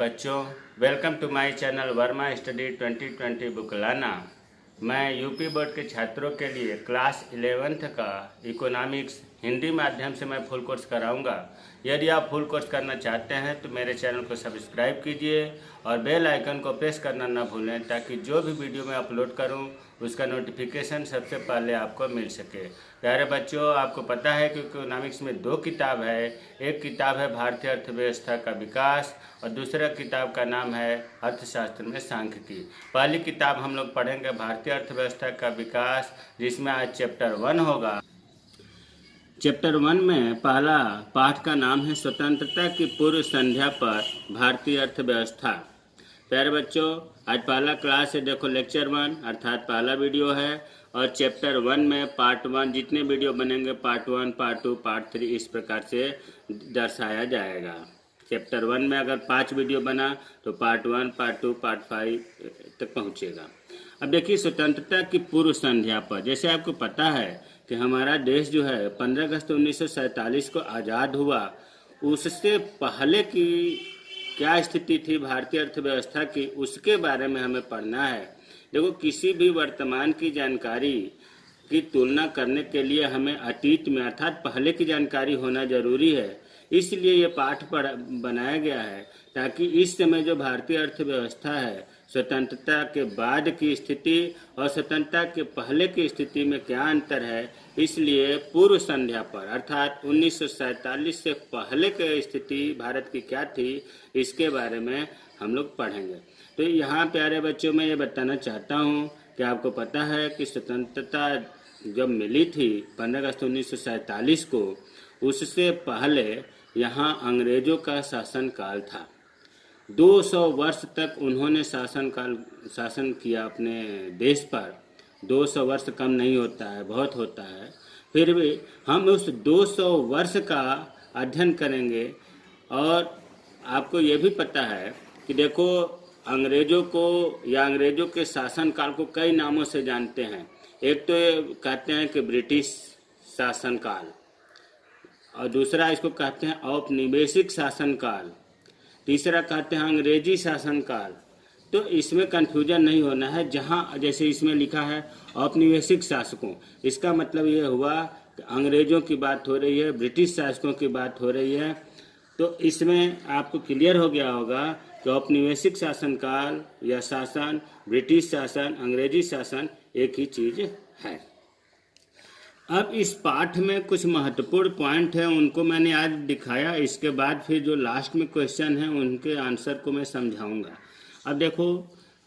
बच्चों, welcome to my channel Verma study 2020 book लाना। मैं यूपी बोर्ड के छात्रों के लिए क्लास 11th का इकोनॉमिक्स हिंदी माध्यम से मैं फुल कोर्स कराऊंगा। यदि आप फुल कोर्स करना चाहते हैं तो मेरे चैनल को सब्सक्राइब कीजिए और बेल आइकन को प्रेस करना ना भूलें, ताकि जो भी वीडियो मैं अपलोड करूं उसका नोटिफिकेशन सबसे पहले आपको मिल सके। प्यारे बच्चों, आपको पता है कि इकोनॉमिक्स में दो किताब है। एक किताब है भारतीय अर्थव्यवस्था का विकास और दूसरा किताब का नाम है अर्थशास्त्र में सांख्यिकी। पहली किताब हम लोग पढ़ेंगे भारतीय अर्थव्यवस्था का विकास, जिसमें आज चैप्टर 1 होगा। चैप्टर 1 में पहला पाठ का नाम है स्वतंत्रता की पूर्व संध्या पर भारतीय अर्थव्यवस्था। प्यारे बच्चों, आज पहला क्लास है, देखो लेक्चर 1 अर्थात पहला वीडियो है। और चैप्टर 1 में पार्ट 1 जितने वीडियो बनेंगे पार्ट 1, पार्ट 2, पार्ट 3 इस प्रकार से दर्शाया जाएगा। चैप्टर 1 में अगर 5 वीडियो बना तो पार्ट 1, पार्ट 2, पार्ट 5 तक पहुंचेगा। अब देखिए, स्वतंत्रता की पूर्व संध्या पर, जैसे आपको पता है कि हमारा देश जो है 15 अगस्त 1947 को आज़ाद हुआ, उससे पहले की क्या स्थिति थी भारतीय अर्थव्यवस्था की, उसके बारे में हमें पढ़ना है। देखो, किसी भी वर्तमान की जानकारी की तुलना करने के लिए हमें अतीत में अर्थात पहले की जानकारी होना जरूरी है। इसलिए ये पाठ बनाया गया है ताकि इस समय जो भारतीय अर्थव्यवस्था है, स्वतंत्रता के बाद की स्थिति और स्वतंत्रता के पहले की स्थिति में क्या अंतर है, इसलिए पूर्व संध्या पर अर्थात 1947 से पहले की स्थिति भारत की क्या थी, इसके बारे में हम लोग पढ़ेंगे। तो यहाँ प्यारे बच्चों, मैं ये बताना चाहता हूँ कि आपको पता है कि स्वतंत्रता जब मिली थी 15 अगस्त 1947 को, उससे पहले यहाँ अंग्रेजों का शासनकाल था। 200 वर्ष तक उन्होंने शासन किया अपने देश पर। 200 वर्ष कम नहीं होता है, बहुत होता है। फिर भी हम उस 200 वर्ष का अध्ययन करेंगे। और आपको ये भी पता है कि देखो, अंग्रेजों को या अंग्रेजों के शासनकाल को कई नामों से जानते हैं। एक तो कहते हैं कि ब्रिटिश शासनकाल, और दूसरा इसको कहते हैं औपनिवेशिक शासनकाल, तीसरा कहते हैं अंग्रेजी शासनकाल। तो इसमें कंफ्यूजन नहीं होना है। जहाँ जैसे इसमें लिखा है औपनिवेशिक शासकों, इसका मतलब ये हुआ कि अंग्रेजों की बात हो रही है, ब्रिटिश शासकों की बात हो रही है। तो इसमें आपको क्लियर हो गया होगा कि औपनिवेशिक शासनकाल या शासन, ब्रिटिश शासन, अंग्रेजी शासन एक ही चीज़ है। अब इस पाठ में कुछ महत्वपूर्ण पॉइंट हैं, उनको मैंने आज दिखाया। इसके बाद फिर जो लास्ट में क्वेश्चन हैं उनके आंसर को मैं समझाऊंगा। अब देखो,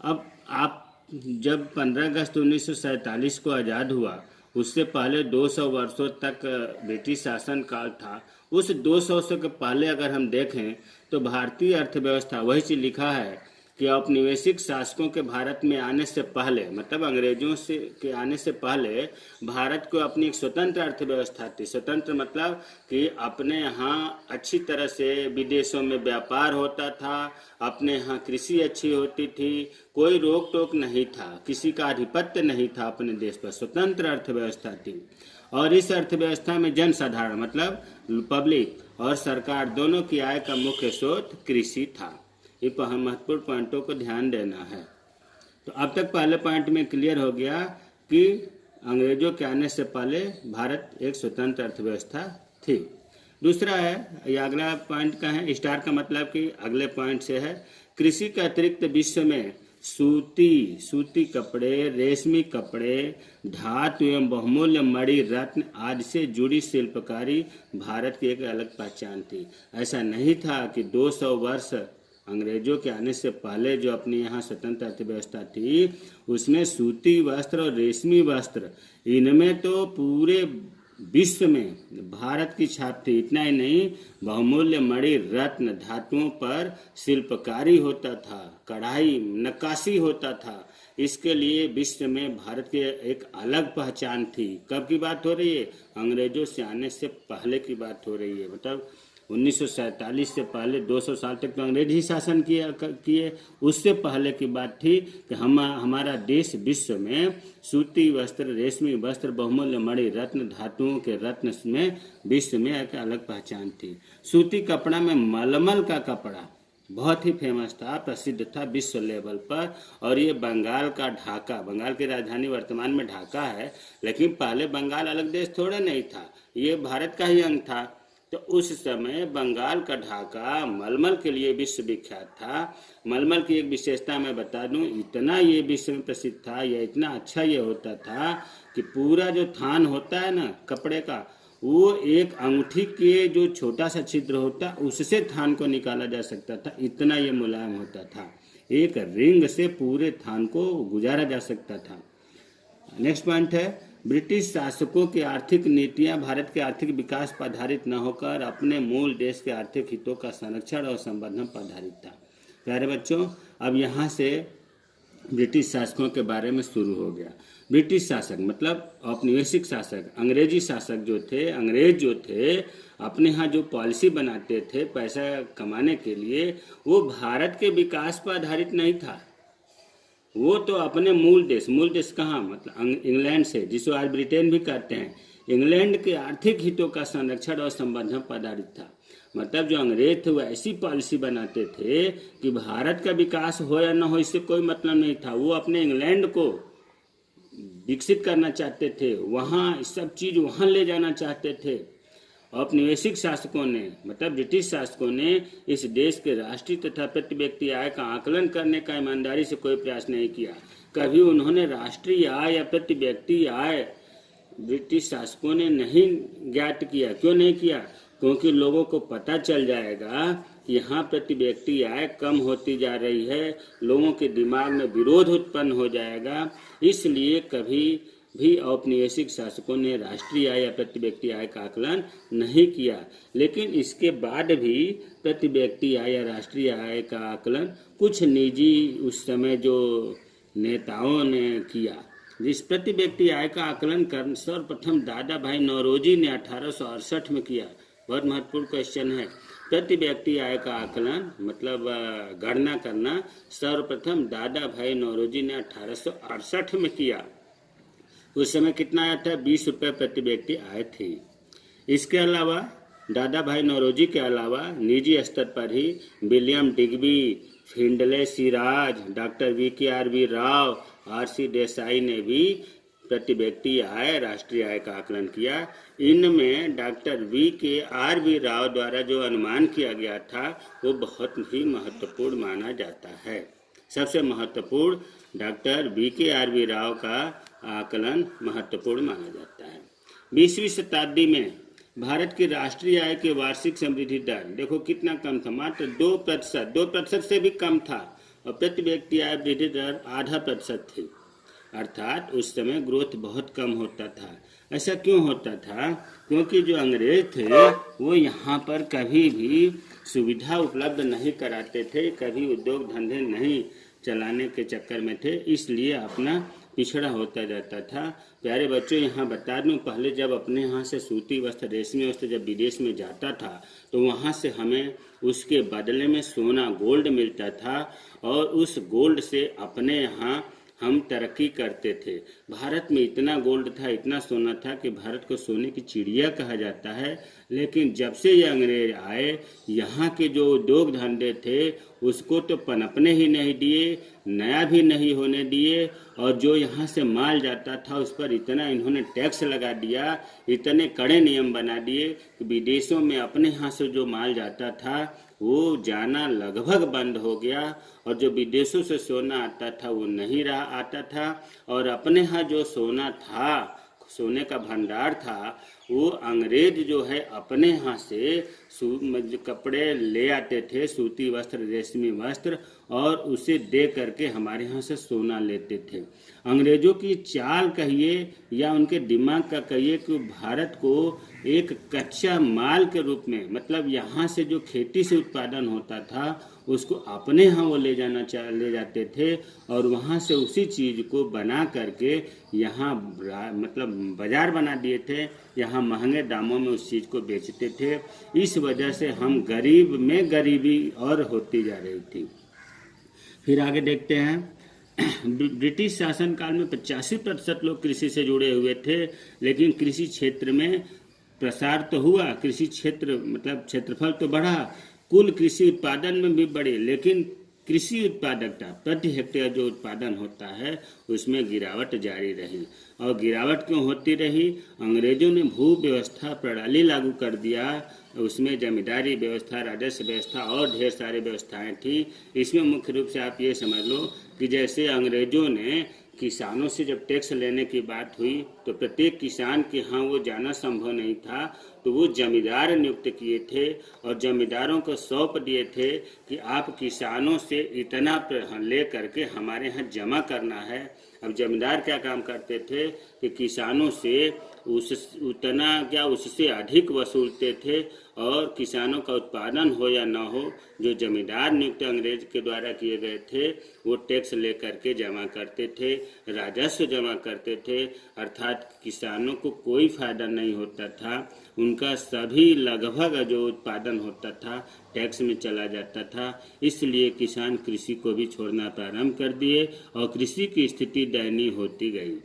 अब आप जब 15 अगस्त 1947 को आज़ाद हुआ, उससे पहले 200 वर्षों तक ब्रिटिश शासन काल था। उस 200 से के पहले अगर हम देखें तो भारतीय अर्थव्यवस्था, वही चीज़ लिखा है कि औपनिवेशिक शासकों के भारत में आने से पहले, मतलब अंग्रेजों से के आने से पहले भारत को अपनी एक स्वतंत्र अर्थव्यवस्था थी। स्वतंत्र मतलब कि अपने यहाँ अच्छी तरह से विदेशों में व्यापार होता था, अपने यहाँ कृषि अच्छी होती थी, कोई रोक टोक नहीं था, किसी का आधिपत्य नहीं था अपने देश पर, स्वतंत्र अर्थव्यवस्था थी। और इस अर्थव्यवस्था में जनसाधारण मतलब पब्लिक और सरकार दोनों की आय का मुख्य स्रोत कृषि था। ये महत्वपूर्ण पॉइंटों को ध्यान देना है। तो अब तक पहले पॉइंट में क्लियर हो गया कि अंग्रेजों के आने से पहले भारत एक स्वतंत्र अर्थव्यवस्था थी। दूसरा है, ये अगला पॉइंट का है, स्टार का मतलब कि अगले पॉइंट से है, कृषि के अतिरिक्त विश्व में सूती कपड़े, रेशमी कपड़े, धातु एवं बहुमूल्य मणि रत्न आदि से जुड़ी शिल्पकारी भारत की एक अलग पहचान थी। ऐसा नहीं था कि 200 वर्ष अंग्रेजों के आने से पहले जो अपनी यहाँ स्वतंत्र अर्थव्यवस्था थी, उसमें सूती वस्त्र और रेशमी वस्त्र, इनमें तो पूरे विश्व में भारत की छाप थी। इतना ही नहीं, बहुमूल्य मणि रत्न धातुओं पर शिल्पकारी होता था, कढ़ाई नक्काशी होता था। इसके लिए विश्व में भारत की एक अलग पहचान थी। कब की बात हो रही है? अंग्रेजों से आने से पहले की बात हो रही है। मतलब 1947 से पहले 200 साल तक तो अंग्रेज ही शासन किए। उससे पहले की बात थी कि हमारा देश विश्व में सूती वस्त्र, रेशमी वस्त्र, बहुमूल्य मणि रत्न धातुओं के रत्न में विश्व में एक अलग पहचान थी। सूती कपड़ा में मलमल का कपड़ा, बहुत ही फेमस था, प्रसिद्ध था विश्व लेवल पर। और ये बंगाल का ढाका, बंगाल की राजधानी वर्तमान में ढाका है, लेकिन पहले बंगाल अलग देश थोड़ा नहीं था, ये भारत का ही अंग था। तो उस समय बंगाल का ढाका मलमल के लिए विश्व विख्यात था। मलमल की एक विशेषता मैं बता दूं, इतना ये विश्व में प्रसिद्ध था, यह इतना अच्छा ये होता था कि पूरा जो थान होता है ना कपड़े का, वो एक अंगूठी के जो छोटा सा छिद्र होता उससे थान को निकाला जा सकता था, इतना ये मुलायम होता था। एक रिंग से पूरे थान को गुजारा जा सकता था। नेक्स्ट पॉइंट है, ब्रिटिश शासकों की आर्थिक नीतियां भारत के आर्थिक विकास पर आधारित न होकर अपने मूल देश के आर्थिक हितों का संरक्षण और संवर्धन पर आधारित था। प्यारे बच्चों, अब यहाँ से ब्रिटिश शासकों के बारे में शुरू हो गया। ब्रिटिश शासक मतलब औपनिवेशिक शासक, अंग्रेजी शासक जो थे, अंग्रेज जो थे, अपने यहाँ जो पॉलिसी बनाते थे पैसा कमाने के लिए, वो भारत के विकास पर आधारित नहीं था। वो तो अपने मूल देश कहाँ, मतलब इंग्लैंड से, जिसको आज ब्रिटेन भी कहते हैं, इंग्लैंड के आर्थिक हितों का संरक्षण और संवर्धन पर आधारित था। मतलब जो अंग्रेज थे वो ऐसी पॉलिसी बनाते थे कि भारत का विकास हो या न हो इससे कोई मतलब नहीं था। वो अपने इंग्लैंड को विकसित करना चाहते थे, वहाँ सब चीज़ वहाँ ले जाना चाहते थे। औपनिवेशिक शासकों ने, मतलब ब्रिटिश शासकों ने, इस देश के राष्ट्रीय तथा प्रति व्यक्ति आय का आकलन करने का ईमानदारी से कोई प्रयास नहीं किया। कभी उन्होंने राष्ट्रीय आय या प्रति व्यक्ति आय ब्रिटिश शासकों ने नहीं ज्ञात किया। क्यों नहीं किया? क्योंकि लोगों को पता चल जाएगा कि यहाँ प्रति व्यक्ति आय कम होती जा रही है, लोगों के दिमाग में विरोध उत्पन्न हो जाएगा। इसलिए कभी भी औपनिवेशिक शासकों ने राष्ट्रीय आय या प्रति व्यक्ति आय का आकलन नहीं किया। लेकिन इसके बाद भी प्रति व्यक्ति आय या राष्ट्रीय आय का आकलन कुछ निजी उस समय जो नेताओं ने किया। जिस प्रति व्यक्ति आय का आकलन कर सर्वप्रथम दादा भाई नौरोजी ने 1868 में किया। बहुत महत्वपूर्ण क्वेश्चन है। प्रति व्यक्ति आय का आकलन मतलब गणना करना सर्वप्रथम दादा भाई नौरोजी ने 1868 में किया। उस समय कितना आया था? 20 रुपये प्रति व्यक्ति आय थी। इसके अलावा दादा भाई नौरोजी के अलावा निजी स्तर पर ही William Digby, Findlay Shirras, doctor VKRV Rao, RC Desai ने भी प्रति व्यक्ति आय, राष्ट्रीय आय का आकलन किया। इनमें डॉक्टर VKRV राव द्वारा जो अनुमान किया गया था वो बहुत ही महत्वपूर्ण माना जाता है। सबसे महत्वपूर्ण डॉक्टर VKRV राव का आकलन महत्वपूर्ण माना जाता है। 20वीं शताब्दी में भारत की राष्ट्रीय आय के वार्षिक समृद्धि दर देखो कितना कम था, मात्र 2% से भी कम था, और प्रति व्यक्ति आय वृद्धि दर 0.5% थी। अर्थात उस समय ग्रोथ बहुत कम होता था। ऐसा क्यों होता था? क्योंकि जो अंग्रेज थे वो यहाँ पर कभी भी सुविधा उपलब्ध नहीं कराते थे, कभी उद्योग धंधे नहीं चलाने के चक्कर में थे, इसलिए अपना पिछड़ा होता जाता था। प्यारे बच्चों, यहाँ बता दूं, पहले जब अपने यहाँ से सूती वस्त्र, रेशमी वस्त्र जब विदेश में जाता था तो वहाँ से हमें उसके बदले में सोना, गोल्ड मिलता था, और उस गोल्ड से अपने यहाँ हम तरक्की करते थे। भारत में इतना गोल्ड था, इतना सोना था कि भारत को सोने की चिड़िया कहा जाता है। लेकिन जब से ये अंग्रेज आए, यहाँ के जो उद्योग धंधे थे उसको तो पनपने ही नहीं दिए, नया भी नहीं होने दिए, और जो यहाँ से माल जाता था उस पर इतना इन्होंने टैक्स लगा दिया, इतने कड़े नियम बना दिए कि विदेशों में अपने यहाँ से जो माल जाता था वो जाना लगभग बंद हो गया, और जो विदेशों से सोना आता था वो नहीं रहा आता था, और अपने यहाँ जो सोना था, सोने का भंडार था, वो अंग्रेज जो है अपने यहाँ से कपड़े ले आते थे, सूती वस्त्र, रेशमी वस्त्र, और उसे दे करके हमारे यहाँ से सोना लेते थे। अंग्रेजों की चाल कहिए या उनके दिमाग का कहिए कि भारत को एक कच्चा माल के रूप में, मतलब यहाँ से जो खेती से उत्पादन होता था उसको अपने यहाँ वो ले जाते थे, और वहाँ से उसी चीज़ को बना करके यहाँ मतलब बाजार बना दिए थे, यहाँ महंगे दामों में उस चीज़ को बेचते थे। इस वजह से हम गरीब में गरीबी और होती जा रही थी। फिर आगे देखते हैं। ब्रिटिश शासनकाल में 85% लोग कृषि से जुड़े हुए थे, लेकिन कृषि क्षेत्र में प्रसार तो हुआ, कृषि क्षेत्र मतलब क्षेत्रफल तो बढ़ा, कुल कृषि उत्पादन में भी बढ़ी, लेकिन कृषि उत्पादकता प्रति हेक्टेयर जो उत्पादन होता है उसमें गिरावट जारी रही। और गिरावट क्यों होती रही? अंग्रेजों ने भू व्यवस्था प्रणाली लागू कर दिया, उसमें जमींदारी व्यवस्था, राजस्व व्यवस्था और ढेर सारी व्यवस्थाएं थी। इसमें मुख्य रूप से आप ये समझ लो कि जैसे अंग्रेजों ने किसानों से जब टैक्स लेने की बात हुई तो प्रत्येक किसान के यहाँ वो जाना संभव नहीं था, तो वो जमींदार नियुक्त किए थे और जमींदारों को सौंप दिए थे कि आप किसानों से इतना ले करके हमारे यहाँ जमा करना है। अब जमींदार क्या काम करते थे कि किसानों से उतना क्या उससे अधिक वसूलते थे और किसानों का उत्पादन हो या ना हो, जो जमींदार नियुक्त अंग्रेज के द्वारा किए गए थे वो टैक्स लेकर के जमा करते थे, राजस्व जमा करते थे। अर्थात किसानों को कोई फायदा नहीं होता था, उनका सभी लगभग जो उत्पादन होता था टैक्स में चला जाता था। इसलिए किसान कृषि को भी छोड़ना प्रारंभ कर दिए और कृषि की स्थिति दयनीय होती गई।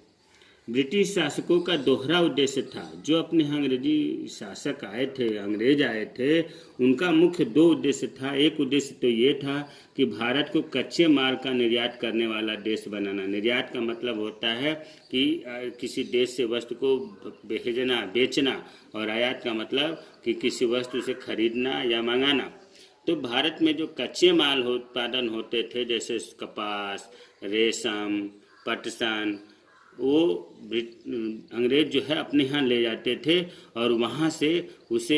ब्रिटिश शासकों का दोहरा उद्देश्य था। जो अपने अंग्रेजी शासक आए थे, अंग्रेज आए थे, उनका मुख्य दो उद्देश्य था। एक उद्देश्य तो ये था कि भारत को कच्चे माल का निर्यात करने वाला देश बनाना। निर्यात का मतलब होता है कि किसी देश से वस्तु को भेजना, बेचना, और आयात का मतलब कि किसी वस्तु से खरीदना या मंगाना। तो भारत में जो कच्चे माल उत्पादन होते थे, जैसे कपास, रेशम, पटसन, वो अंग्रेज जो है अपने यहाँ ले जाते थे और वहाँ से उसे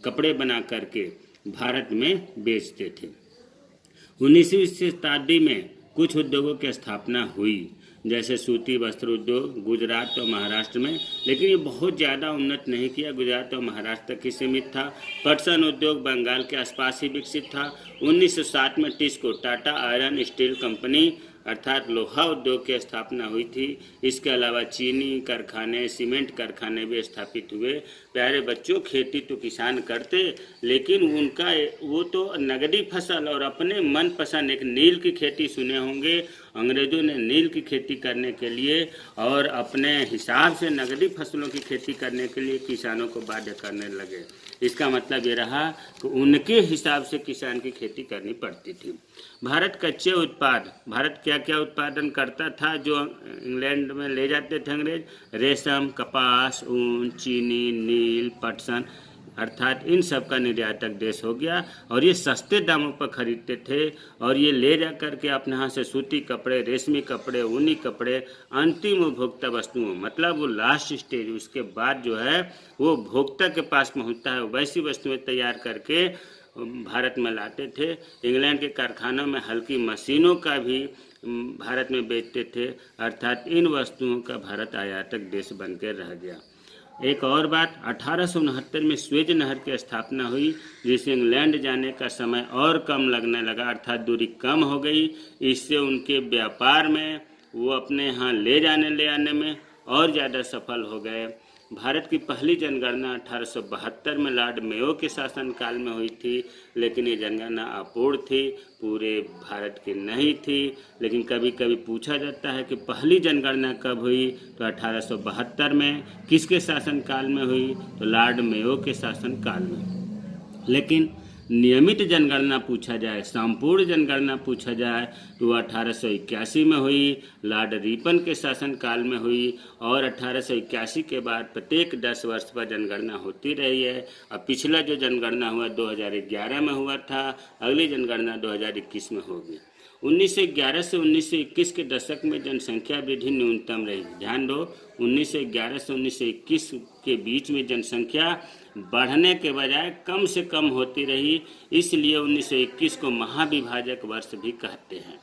कपड़े बना करके भारत में बेचते थे। 19वीं शताब्दी में कुछ उद्योगों की स्थापना हुई, जैसे सूती वस्त्र उद्योग गुजरात और महाराष्ट्र में, लेकिन ये बहुत ज़्यादा उन्नत नहीं किया, गुजरात और महाराष्ट्र तक ही सीमित था। पटसन उद्योग बंगाल के आसपास ही विकसित था। 1907 में TISCO, Tata iron steel company अर्थात लोहा उद्योग की स्थापना हुई थी। इसके अलावा चीनी कारखाने, सीमेंट कारखाने भी स्थापित हुए। प्यारे बच्चों, खेती तो किसान करते, लेकिन उनका वो तो नगदी फसल और अपने मनपसंद, एक नील की खेती सुने होंगे, अंग्रेजों ने नील की खेती करने के लिए और अपने हिसाब से नगदी फसलों की खेती करने के लिए किसानों को बाध्य करने लगे। इसका मतलब ये रहा कि उनके हिसाब से किसान की खेती करनी पड़ती थी। भारत कच्चे उत्पाद, भारत क्या क्या उत्पादन करता था जो इंग्लैंड में ले जाते थे अंग्रेज? रेशम, कपास, ऊन, चीनी, नील, पटसन, अर्थात इन सब का निर्यातक देश हो गया। और ये सस्ते दामों पर खरीदते थे और ये ले जा करके अपने यहाँ से सूती कपड़े, रेशमी कपड़े, ऊनी कपड़े, अंतिम उपभोक्ता वस्तुओं, मतलब वो लास्ट स्टेज, उसके बाद जो है वो भोक्ता के पास पहुँचता है, वैसी वस्तुएं तैयार करके भारत में लाते थे। इंग्लैंड के कारखानों में हल्की मशीनों का भी भारत में बेचते थे। अर्थात इन वस्तुओं का भारत आयातक देश बनकर रह गया। एक और बात, 1869 में स्वेज नहर की स्थापना हुई, जिससे इंग्लैंड जाने का समय और कम लगने लगा, अर्थात दूरी कम हो गई। इससे उनके व्यापार में, वो अपने यहाँ ले आने में और ज़्यादा सफल हो गए। भारत की पहली जनगणना 1872 में लॉर्ड मेयो के शासनकाल में हुई थी, लेकिन ये जनगणना अपूर्ण थी, पूरे भारत की नहीं थी। लेकिन कभी कभी पूछा जाता है कि पहली जनगणना कब हुई, तो 1872 में। किसके शासनकाल में हुई? तो लॉर्ड मेयो के शासनकाल में। लेकिन नियमित जनगणना पूछा जाए, संपूर्ण जनगणना पूछा जाए, तो 1881 में हुई, लॉर्ड रिपन के शासनकाल में हुई। और 1881 के बाद प्रत्येक 10 वर्ष पर जनगणना होती रही है। अब पिछला जो जनगणना हुआ 2011 में हुआ था, अगली जनगणना 2021 में होगी। 1911 से 1921 के दशक में जनसंख्या वृद्धि न्यूनतम रही। ध्यान दो, 1911 से 1921 के बीच में जनसंख्या बढ़ने के बजाय कम से कम होती रही, इसलिए 1921 को महाविभाजक वर्ष भी कहते हैं।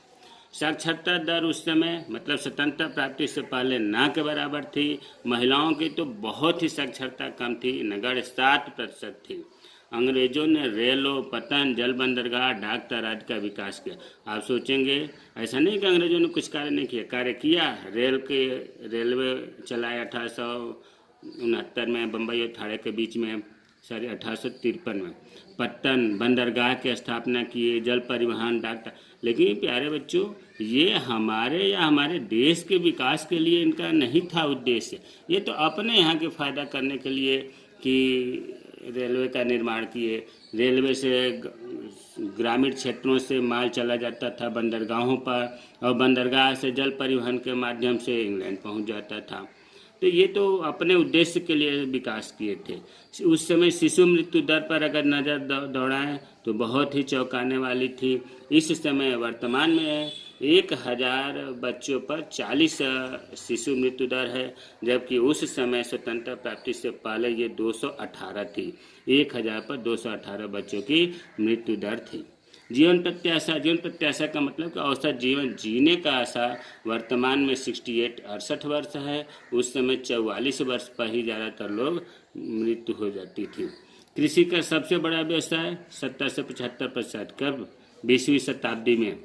साक्षरता दर उस समय, मतलब स्वतंत्रता प्राप्ति से पहले ना के बराबर थी। महिलाओं की तो बहुत ही साक्षरता कम थी, नगण्य 7% थी। अंग्रेजों ने रेलों, पतन, जल बंदरगाह, डाक तराज का विकास किया। आप सोचेंगे ऐसा नहीं कि अंग्रेजों ने कुछ कार्य नहीं किया, कार्य किया। रेलवे चलाए 1869 में, बम्बई और ठाणे के बीच में, 1853 में। पत्तन, बंदरगाह की स्थापना किए, जल परिवहन, डाक। लेकिन प्यारे बच्चों, ये हमारे या हमारे देश के विकास के लिए इनका नहीं था उद्देश्य। ये तो अपने यहाँ के फायदा करने के लिए कि रेलवे का निर्माण किए, रेलवे से ग्रामीण क्षेत्रों से माल चला जाता था बंदरगाहों पर, और बंदरगाह से जल परिवहन के माध्यम से इंग्लैंड पहुंच जाता था। तो ये तो अपने उद्देश्य के लिए विकास किए थे। उस समय शिशु मृत्यु दर पर अगर नज़र दौड़ाएं तो बहुत ही चौंकाने वाली थी। इस समय वर्तमान में 1000 बच्चों पर 40 शिशु मृत्यु दर है, जबकि उस समय स्वतंत्रता प्राप्ति से पहले ये 218 थी। 1000 पर 218 बच्चों की मृत्यु दर थी। जीवन प्रत्याशा का मतलब कि औसत जीवन जीने का आशा वर्तमान में 68 वर्ष है। उस समय 44 वर्ष पर ही ज़्यादातर लोग मृत्यु हो जाती थी। कृषि का सबसे बड़ा व्यवसाय 70 से 75%, कब 20वीं शताब्दी में।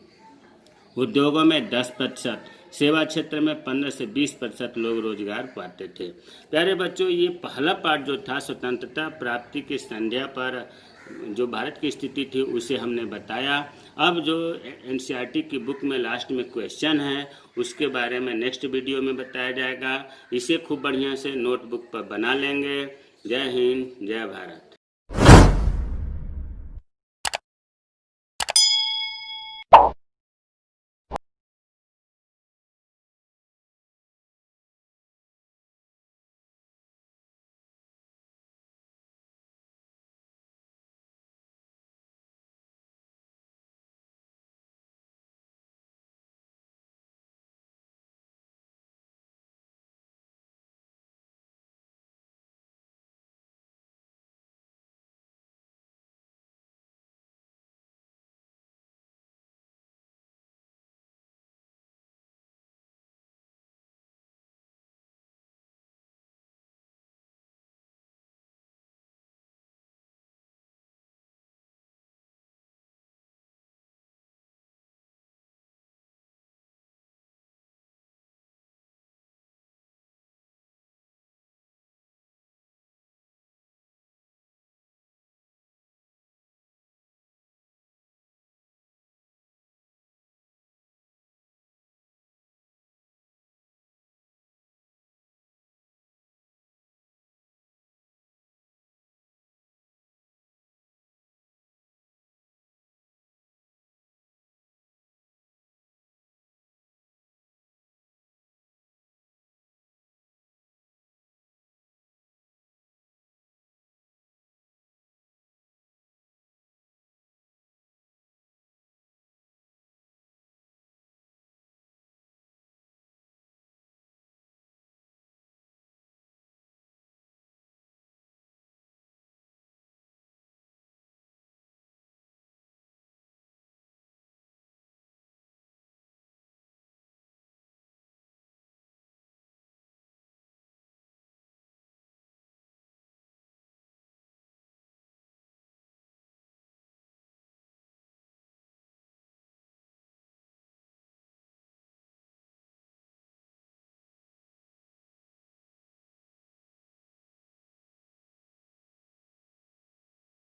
उद्योगों में 10%, सेवा क्षेत्र में 15 से 20% लोग रोजगार पाते थे। प्यारे बच्चों, ये पहला पार्ट जो था स्वतंत्रता प्राप्ति की संध्या पर जो भारत की स्थिति थी उसे हमने बताया। अब जो एनसीईआरटी की बुक में लास्ट में क्वेश्चन है उसके बारे में नेक्स्ट वीडियो में बताया जाएगा। इसे खूब बढ़िया से नोटबुक पर बना लेंगे। जय हिंद, जय भारत।